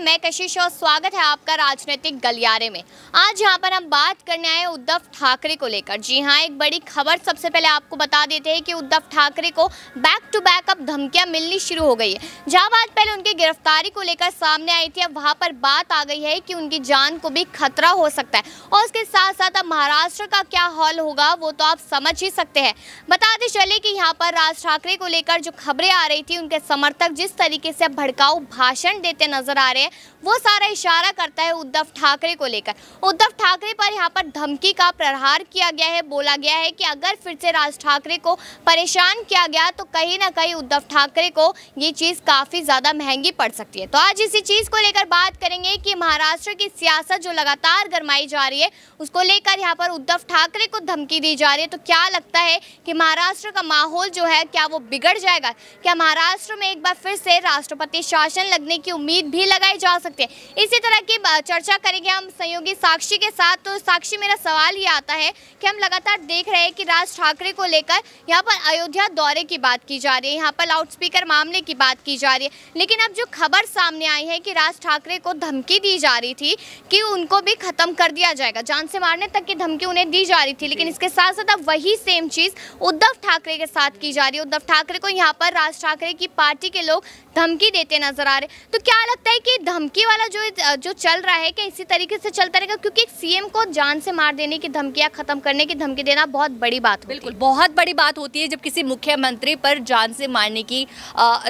मैं कशिश और स्वागत है आपका राजनीतिक गलियारे में। आज यहाँ पर हम बात करने आए उद्धव ठाकरे को लेकर। जी हाँ, एक बड़ी खबर सबसे पहले आपको बता देते हैं कि उद्धव ठाकरे को बैक टू बैक अब धमकियां मिलनी शुरू हो गई है। जहाँ बात पहले उनकी गिरफ्तारी को लेकर सामने आई थी, अब वहाँ पर बात आ गई है कि उनकी जान को भी खतरा हो सकता है। और उसके साथ साथ अब महाराष्ट्र का क्या हाल होगा वो तो आप समझ ही सकते हैं। बताते चले कि यहाँ पर राज ठाकरे को लेकर जो खबरें आ रही थी, उनके समर्थक जिस तरीके से भड़काऊ भाषण देते नजर आ रहे हैं, वो सारा इशारा करता है उद्धव ठाकरे को लेकर। उद्धव ठाकरे पर यहाँ पर धमकी का प्रहार किया गया है। बोला गया है कि अगर फिर से राज ठाकरे को परेशान किया गया तो कहीं ना कहीं उद्धव ठाकरे को ये चीज़ काफ़ी ज़्यादा महंगी पड़ सकती है। तो आज इसी चीज़ को लेकर बात करेंगे कि महाराष्ट्र की सियासत जो लगातार गरमाई जा रही है, उसको लेकर यहाँ पर उद्धव ठाकरे को धमकी दी जा रही है। तो क्या लगता है कि महाराष्ट्र का माहौल जो है क्या वो बिगड़ जाएगा? क्या महाराष्ट्र में एक बार फिर से राष्ट्रपति शासन लगने की उम्मीद भी लगाई जा सकती है? इसी तरह की चर्चा करेंगे हम सहयोगी साक्षी के साथ। तो साक्षी, मेरा सवाल ये आता है कि हम लगातार देख रहे हैं कि राज ठाकरे को लेकर यहाँ पर अयोध्या दौरे की बात की जा रही है, यहाँ पर लाउडस्पीकर मामले की बात की जा रही है, लेकिन अब जो खबर सामने आई है कि राज ठाकरे को धमकी दी जा रही थी कि उनको भी खत्म कर दिया जाएगा, जान से मारने तक की धमकी उन्हें दी जा रही थी, लेकिन इसके साथ साथ अब वही सेम चीज़ उद्धव ठाकरे के साथ की जा रही है। उद्धव ठाकरे को यहाँ पर राज ठाकरे की पार्टी के लोग धमकी देते नजर आ रहे। तो क्या लगता है कि धमकी वाला जो चल रहा है क्या इसी तरीके से चलता रहेगा? क्योंकि एक सीएम को जान से मार देने की धमकी या खत्म करने की धमकी देना बहुत बड़ी बात होती है। बिल्कुल, बहुत बड़ी बात होती है जब किसी मुख्यमंत्री पर जान से मारने की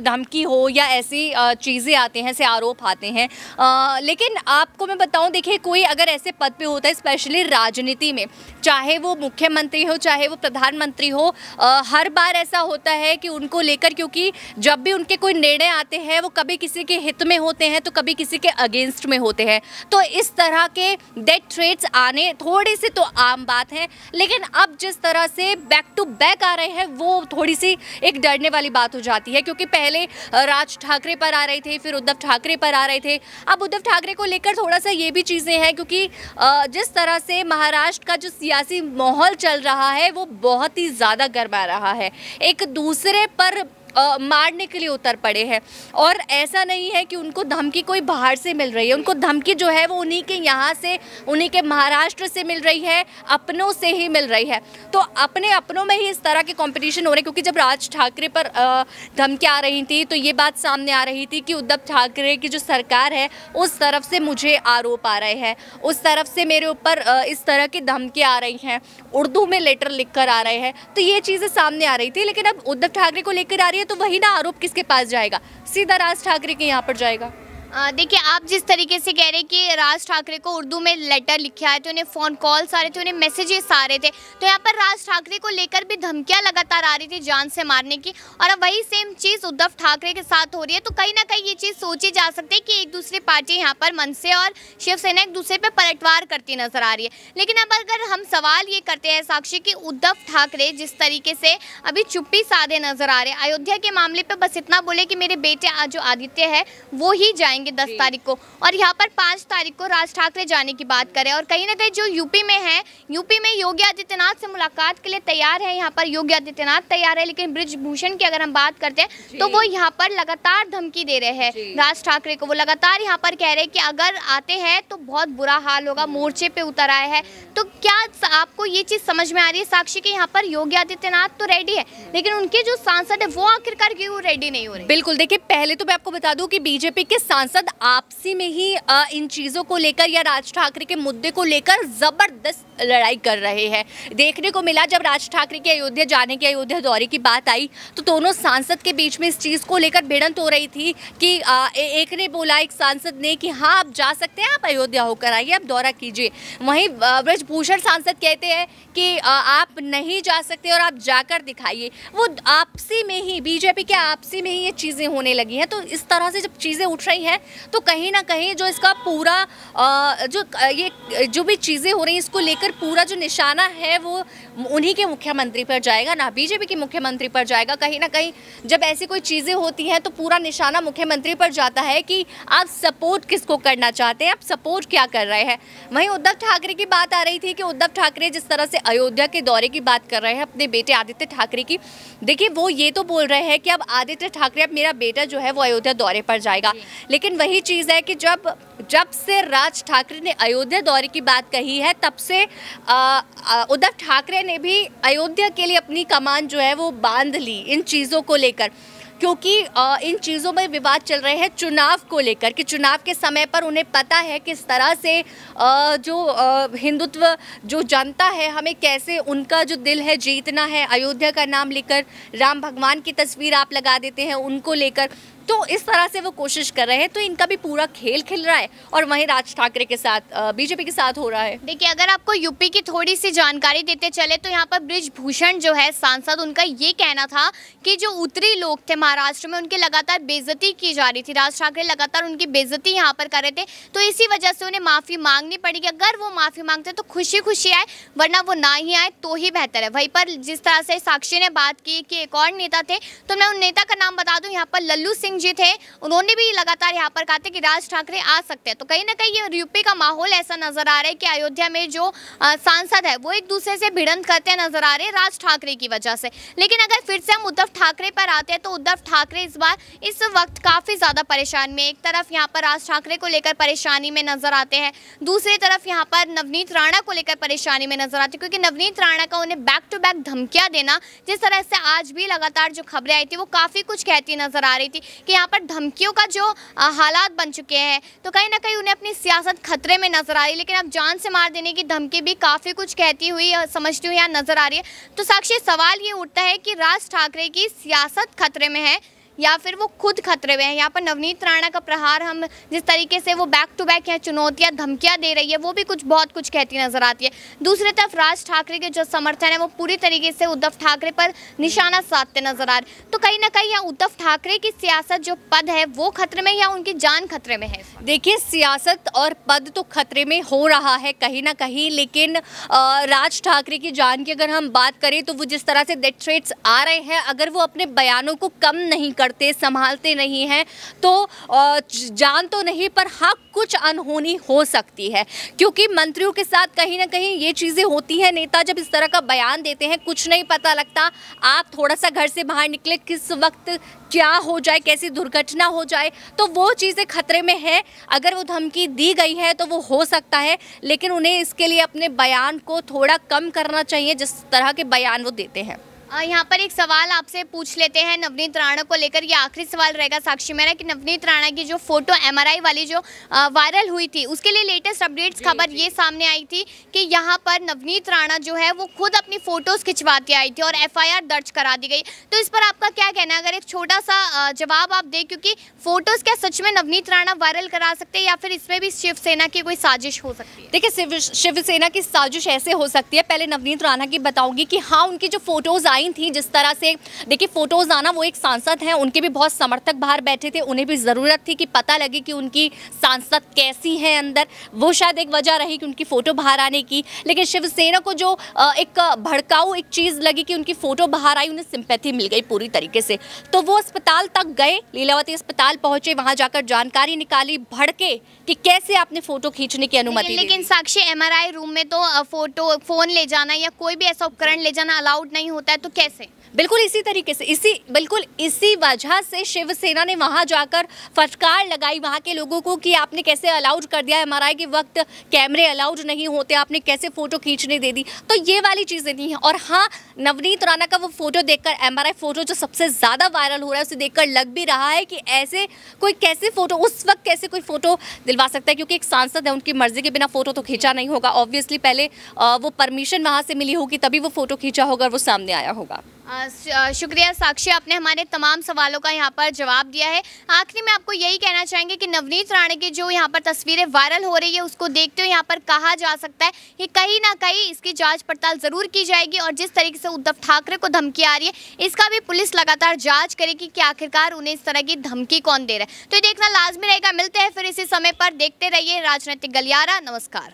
धमकी हो या ऐसी चीज़ें आते हैं, ऐसे आरोप आते हैं। लेकिन आपको मैं बताऊं, देखिए, कोई अगर ऐसे पद पे होता है, स्पेशली राजनीति में, चाहे वो मुख्यमंत्री हो चाहे वो प्रधानमंत्री हो, हर बार ऐसा होता है कि उनको लेकर, क्योंकि जब भी उनके कोई निर्णय आते हैं वो कभी किसी के हित में होते हैं तो कभी किसी के अगेंस्ट में होते हैं। तो इस तरह के डेथ थ्रेट्स आने थोड़ी सी तो आम बात है, लेकिन अब जिस तरह से बैक टू बैक आ रहे हैं वो थोड़ी सी एक डरने वाली बात हो जाती है। क्योंकि पहले राज ठाकरे पर आ रहे थे, फिर उद्धव ठाकरे पर आ रहे थे, अब उद्धव ठाकरे को लेकर थोड़ा सा ये भी चीज़ें हैं, क्योंकि जिस तरह से महाराष्ट्र का जो सियासी माहौल चल रहा है वो बहुत ही ज़्यादा गरमा रहा है, एक दूसरे पर मारने के लिए उतर पड़े हैं। और ऐसा नहीं है कि उनको धमकी कोई बाहर से मिल रही है, उनको धमकी जो है वो उन्हीं के यहाँ से, उन्हीं के महाराष्ट्र से मिल रही है, अपनों से ही मिल रही है। तो अपनों में ही इस तरह के कंपटीशन हो रहे हैं। क्योंकि जब राज ठाकरे पर धमकी आ रही थी तो ये बात सामने आ रही थी कि उद्धव ठाकरे की जो सरकार है उस तरफ से मुझे आरोप आ रहे हैं, उस तरफ से मेरे ऊपर इस तरह की धमकी आ रही हैं, उर्दू में लेटर लिख कर आ रहे हैं। तो ये चीज़ें सामने आ रही थी, लेकिन अब उद्धव ठाकरे को लेकर आ रही है तो वही ना आरोप किसके पास जाएगा? सीधा राज ठाकरे के यहाँ पर जाएगा। देखिए, आप जिस तरीके से कह रहे हैं कि राज ठाकरे को उर्दू में लेटर लिखा है, तो उन्हें फ़ोन कॉल्स आ रहे थे, उन्हें मैसेजेस आ रहे थे, तो यहाँ पर राज ठाकरे को लेकर भी धमकियाँ लगातार आ रही थी जान से मारने की, और अब वही सेम चीज़ उद्धव ठाकरे के साथ हो रही है। तो कहीं ना कहीं ये चीज़ सोची जा सकती है कि एक दूसरी पार्टी यहाँ पर मनसे और शिवसेना एक दूसरे पर पलटवार करती नजर आ रही है। लेकिन अब अगर हम सवाल ये करते हैं साक्षी कि उद्धव ठाकरे जिस तरीके से अभी चुप्पी साधे नजर आ रहे हैं, अयोध्या के मामले पर बस इतना बोले कि मेरे बेटे जो आदित्य है वो ही जाएंगे 10 तारीख को, और यहाँ पर 5 तारीख को राज ठाकरे जाने की बात करें, और कहीं ना कहीं जो यूपी में है, यूपी में योगी आदित्यनाथ से मुलाकात के लिए तैयार है, यहाँ पर योगी आदित्यनाथ तैयार है, लेकिन ब्रिजभूषण की अगर हम बात करते हैं तो वो यहाँ पर लगातार धमकी दे रहे हैं राज ठाकरे को। वो लगातार यहाँ पर कह रहे हैं कि अगर आते हैं तो बहुत बुरा हाल होगा, मोर्चे पे उतर आए हैं। तो क्या आपको ये चीज़ समझ में आ रही है साक्षी कि यहाँ पर योगी आदित्यनाथ तो रेडी है, लेकिन उनके जो सांसद है वो आखिरकार क्यों रेडी नहीं हो रहे? बिल्कुल, देखिए, पहले तो मैं आपको बता दूं कि बीजेपी के सांसद आपसी में ही इन चीज़ों को लेकर या राज ठाकरे के मुद्दे को लेकर ज़बरदस्त लड़ाई कर रहे हैं। देखने को मिला जब राज ठाकरे के अयोध्या जाने की, अयोध्या दौरे की बात आई तो दोनों सांसद के बीच में इस चीज़ को लेकर भिड़ंत हो रही थी कि एक ने बोला, एक सांसद ने, कि हाँ आप जा सकते हैं, आप अयोध्या होकर आइए, आप दौरा कीजिए। वहीं ब्रिजभूषण सांसद कहते हैं कि आप नहीं जा सकते और आप जाकर दिखाइए। वो आपसी में ही, बीजेपी के आपसी में ही ये चीज़ें होने लगी हैं। तो इस तरह से जब चीज़ें उठ रही हैं तो कहीं ना कहीं जो इसका पूरा जो भी चीज़ें हो रही हैं इसको लेकर पूरा जो निशाना है वो उन्हीं के मुख्यमंत्री पर जाएगा, ना बीजेपी के मुख्यमंत्री पर जाएगा। कहीं ना कहीं जब ऐसी कोई चीज़ें होती हैं तो पूरा निशाना मुख्यमंत्री पर जाता है कि आप सपोर्ट किसको करना चाहते हैं, आप सपोर्ट क्या कर रहे हैं। वहीं उद्धव ठाकरे की बात आ रही थी कि उद्धव ठाकरे जिस तरह से अयोध्या के दौरे की बात कर रहे हैं अपने बेटे आदित्य ठाकरे की, देखिए वो ये तो बोल रहे हैं कि अब आदित्य ठाकरे, अब मेरा बेटा जो है वो अयोध्या दौरे पर जाएगा, लेकिन लेकिन वही चीज़ है कि जब से राज ठाकरे ने अयोध्या दौरे की बात कही है, तब से उद्धव ठाकरे ने भी अयोध्या के लिए अपनी कमान जो है वो बांध ली इन चीज़ों को लेकर, क्योंकि इन चीज़ों में विवाद चल रहे हैं चुनाव को लेकर कि चुनाव के समय पर उन्हें पता है किस तरह से जो हिंदुत्व जो जनता है, हमें कैसे उनका जो दिल है जीतना है। अयोध्या का नाम लेकर राम भगवान की तस्वीर आप लगा देते हैं उनको लेकर, तो इस तरह से वो कोशिश कर रहे हैं। तो इनका भी पूरा खेल खिल रहा है और वहीं राज ठाकरे के साथ बीजेपी के साथ हो रहा है। देखिए, अगर आपको यूपी की थोड़ी सी जानकारी देते चले तो यहाँ पर बृजभूषण जो है सांसद, उनका ये कहना था कि जो उत्तरी लोग थे महाराष्ट्र में, उनकी लगातार बेइज्जती की जा रही थी। राज ठाकरे लगातार उनकी बेइज्जती यहाँ पर कर रहे थे, तो इसी वजह से उन्हें माफ़ी मांगनी पड़ी कि अगर वो माफ़ी मांगते तो खुशी खुशी आए, वरना वो ना ही आए तो ही बेहतर है। वहीं पर जिस तरह से साक्षी ने बात की कि एक और नेता थे, तो मैं उन नेता का नाम बता दूं, यहाँ पर लल्लू सिंह जी थे। उन्होंने भी लगातार यहाँ पर कहा था कि राज ठाकरे आ सकते हैं। तो कहीं ना कहीं ये यूपी का माहौल ऐसा नजर आ रहा है कि अयोध्या में जो सांसद है वो एक दूसरे से भिड़ंत करते नजर आ रहे हैं राज ठाकरे की वजह से। लेकिन अगर फिर से हम उद्धव ठाकरे पर आते हैं तो उद्धव ठाकरे इस वक्त काफ़ी ज़्यादा परेशान में, एक तरफ यहाँ पर राज ठाकरे को लेकर परेशानी में नजर आते हैं, दूसरी तरफ यहाँ पर नवनीत राणा को लेकर परेशानी में नजर आती है, क्योंकि नवनीत राणा का उन्हें बैक टू बैक धमकियाँ देना, जिस तरह से आज भी लगातार जो खबरें आई थी वो काफ़ी कुछ कहती नजर आ रही थी कि यहाँ पर धमकियों का जो हालात बन चुके हैं, तो कहीं ना कहीं उन्हें अपनी सियासत खतरे में नजर आ रही है। लेकिन अब जान से मार देने की धमकी भी काफ़ी कुछ कहती हुई समझती हुई यहाँ नजर आ रही है। तो साक्षी, सवाल ये उठता है कि राज ठाकरे की सियासत खतरे में है या फिर वो खुद खतरे में है। यहाँ पर नवनीत राणा का प्रहार, हम जिस तरीके से वो बैक टू बैक यहाँ चुनौतियाँ धमकियाँ दे रही है, वो भी कुछ बहुत कुछ कहती नजर आती है। दूसरी तरफ राज ठाकरे के जो समर्थन है वो पूरी तरीके से उद्धव ठाकरे पर निशाना साधते नजर आ रहे। तो कहीं ना कहीं यहाँ उद्धव ठाकरे की सियासत जो पद है वो खतरे में या उनकी जान खतरे में है? देखिए, सियासत और पद तो खतरे में हो रहा है कहीं ना कहीं, लेकिन राज ठाकरे की जान की अगर हम बात करें तो वो जिस तरह से डेथ थ्रेट्स आ रहे हैं, अगर वो अपने बयानों को कम नहीं करते, संभालते नहीं हैं, तो जान तो नहीं पर हाँ कुछ अनहोनी हो सकती है। क्योंकि मंत्रियों के साथ कहीं ना कहीं ये चीज़ें होती हैं, नेता जब इस तरह का बयान देते हैं कुछ नहीं पता लगता, आप थोड़ा सा घर से बाहर निकले, किस वक्त क्या हो जाए, कैसी दुर्घटना हो जाए, तो वो चीज़ें खतरे में है। अगर वो धमकी दी गई है तो वो हो सकता है, लेकिन उन्हें इसके लिए अपने बयान को थोड़ा कम करना चाहिए जिस तरह के बयान वो देते हैं। यहाँ पर एक सवाल आपसे पूछ लेते हैं नवनीत राणा को लेकर, ये आखिरी सवाल रहेगा साक्षी मेरा, कि नवनीत राणा की जो फोटो MRI वाली जो वायरल हुई थी, उसके लिए लेटेस्ट अपडेट्स खबर ये सामने आई थी कि यहाँ पर नवनीत राणा जो है वो खुद अपनी फ़ोटोज़ खिंचवाती आई थी और FIR दर्ज करा दी गई। तो इस पर आपका क्या कहना है? अगर एक छोटा सा जवाब आप दें, क्योंकि फ़ोटोज़ क्या सच में नवनीत राणा वायरल करा सकते हैं या फिर इसमें भी शिवसेना की कोई साजिश हो सकती है? देखिए, शिवसेना की साजिश ऐसे हो सकती है, पहले नवनीत राणा की बताऊंगी कि हाँ, उनकी जो फोटोज़ आई थी, जिस तरह से देखिए फोटोज आना, वो एक सांसद हैं, उनके भी बहुत समर्थक बाहर बैठे थे, उन्हें भी ज़रूरत थी कि पता लगे कि उनकी सांसद कैसी हैं अंदर, वो शायद एक वजह रही कि उनकी फ़ोटो बाहर आने की। लेकिन शिवसेना को जो एक भड़काऊ एक चीज़ लगी कि उनकी फ़ोटो बाहर आई, उन्हें सिंपैथी मिल गई पूरी तरीके से, तो वो अस्पताल तक गए, लीलावती अस्पताल पहुँचे, वहाँ जाकर जानकारी निकाली, भड़के कि कैसे आपने फ़ोटो खींचने की अनुमति। लेकिन साक्षी, MRI रूम में तो फ़ोन ले जाना या कोई भी ऐसा उपकरण ले जाना अलाउड नहीं होता है, तो कैसे? बिल्कुल इसी तरीके से, इसी वजह से शिवसेना ने वहां जाकर फटकार लगाई वहां के लोगों को कि आपने कैसे अलाउड कर दिया, MRI के वक्त कैमरे अलाउड नहीं होते, आपने कैसे फ़ोटो खींचने दे दी। तो ये वाली चीज़ें नहीं हैं। और हाँ, नवनीत राणा का वो फ़ोटो देखकर, MRI फ़ोटो जो सबसे ज़्यादा वायरल हो रहा है, उसे देखकर लग भी रहा है कि ऐसे कोई कैसे फ़ोटो उस वक्त कैसे कोई फ़ोटो दिलवा सकता है, क्योंकि एक सांसद है, उनकी मर्ज़ी के बिना फ़ोटो तो खींचा नहीं होगा। ऑब्वियसली पहले वो परमिशन वहाँ से मिली होगी, तभी वो फ़ोटो खींचा होगा और वो सामने आया होगा। शुक्रिया साक्षी, आपने हमारे तमाम सवालों का यहाँ पर जवाब दिया है। आखिरी में आपको यही कहना चाहेंगे कि नवनीत राणा की जो यहाँ पर तस्वीरें वायरल हो रही है, उसको देखते हुए यहाँ पर कहा जा सकता है कि कहीं ना कहीं इसकी जांच पड़ताल ज़रूर की जाएगी, और जिस तरीके से उद्धव ठाकरे को धमकी आ रही है, इसका भी पुलिस लगातार जाँच करेगी कि आखिरकार उन्हें इस तरह की धमकी कौन दे रहा है। तो ये देखना लाजमी रहेगा। मिलते हैं फिर इसी समय पर, देखते रहिए राजनीतिक गलियारा। नमस्कार।